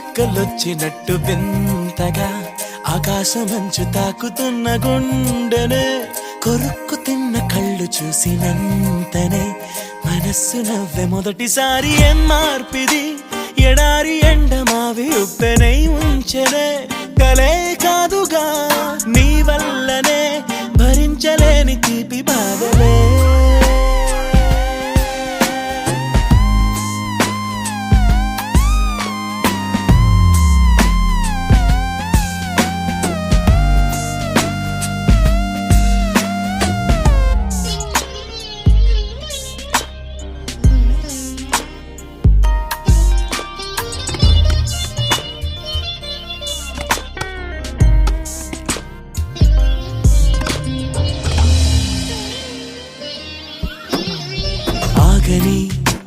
రెక్కలొచ్చినట్టు వింతగా ఆకాశమంచు తాకుతున్న గుండెనే కొరుక్కు తిన్న కళ్ళు చూసినంతనే మనస్సు నవ్వే మొదటిసారి ఏం మార్పిది ఎడారి ఎండమావి ఉప్పెనై ఉంచెనే కలే కాదుగా నీ వల్లనే భరించలేని తీపి బాధలే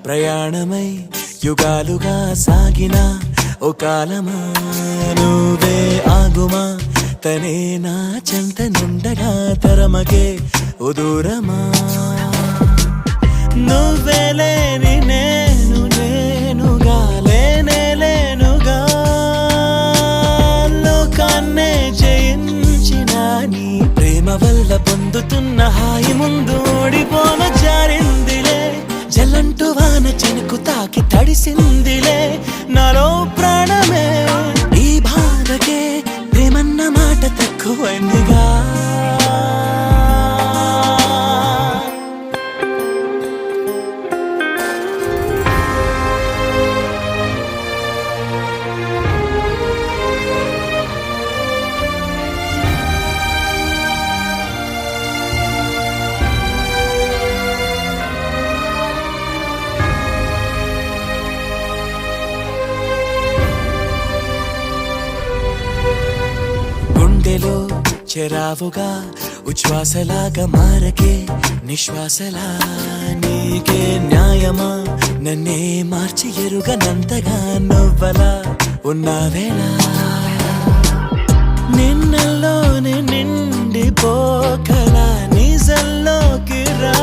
ప్రయాణమై యుగాలుగా సాగిన ఓ కాలమా నువ్వే ఆగుమా తనే నా చెంత నుండగా తరమగే ఉదూరమా నువ్వే లేని నేనుగా లేనుగా లోకాన్నే జయించిన నీ ప్రేమ వల్ల పొందుతున్న హాయి ముందు ఓడిపోవ జారిందిలే జలంటు వాన చెనుకు తాకి తడిసిందిలే నాలో ప్రాణమే ఈ బాధకే ప్రేమన్న మాట తక్కువైందిగా గుండెలో చెరావుగా ఉచ్ఛ్వాసలాగా మారకే నిశ్వాసలా నీకే న్యాయమా నన్నే మార్చి ఎరుగనంతగా నవ్వలా ఉన్నావేళ నిన్నల్లోనే నిండిపోకలా నిజల్లోకి రా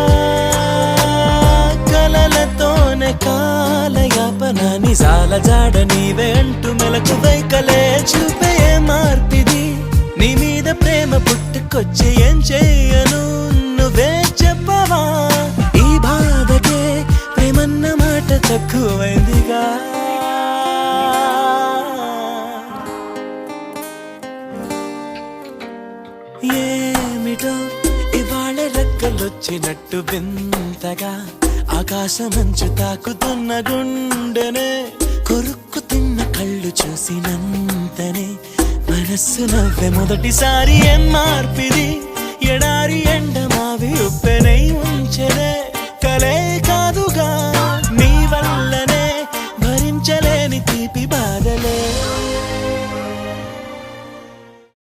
కలలతోనే కాలయాపన నిజాల జాడ నీవే అంటూ మెలకు వైకలే చూపే మార్పిది నీ మీద ప్రేమ పుట్టుకొచ్చి ఏం చెయ్యను నువ్వే చెప్పవా ఈ బాధకే ప్రేమన్న మాట తక్కువైందిగా ఏమిటో ఇవాళ రెక్కలొచ్చినట్టు వింతగా ఆకాశమంచు తాకుతున్న గుండెనే కొరుక్కు తిన్న కళ్ళు చూసినంతనే మనస్సు నవ్వే మొదటిసారి ఏం మార్పిది ఎడారి ఎండమావి ఉప్పెనై ఉంచెనే కలే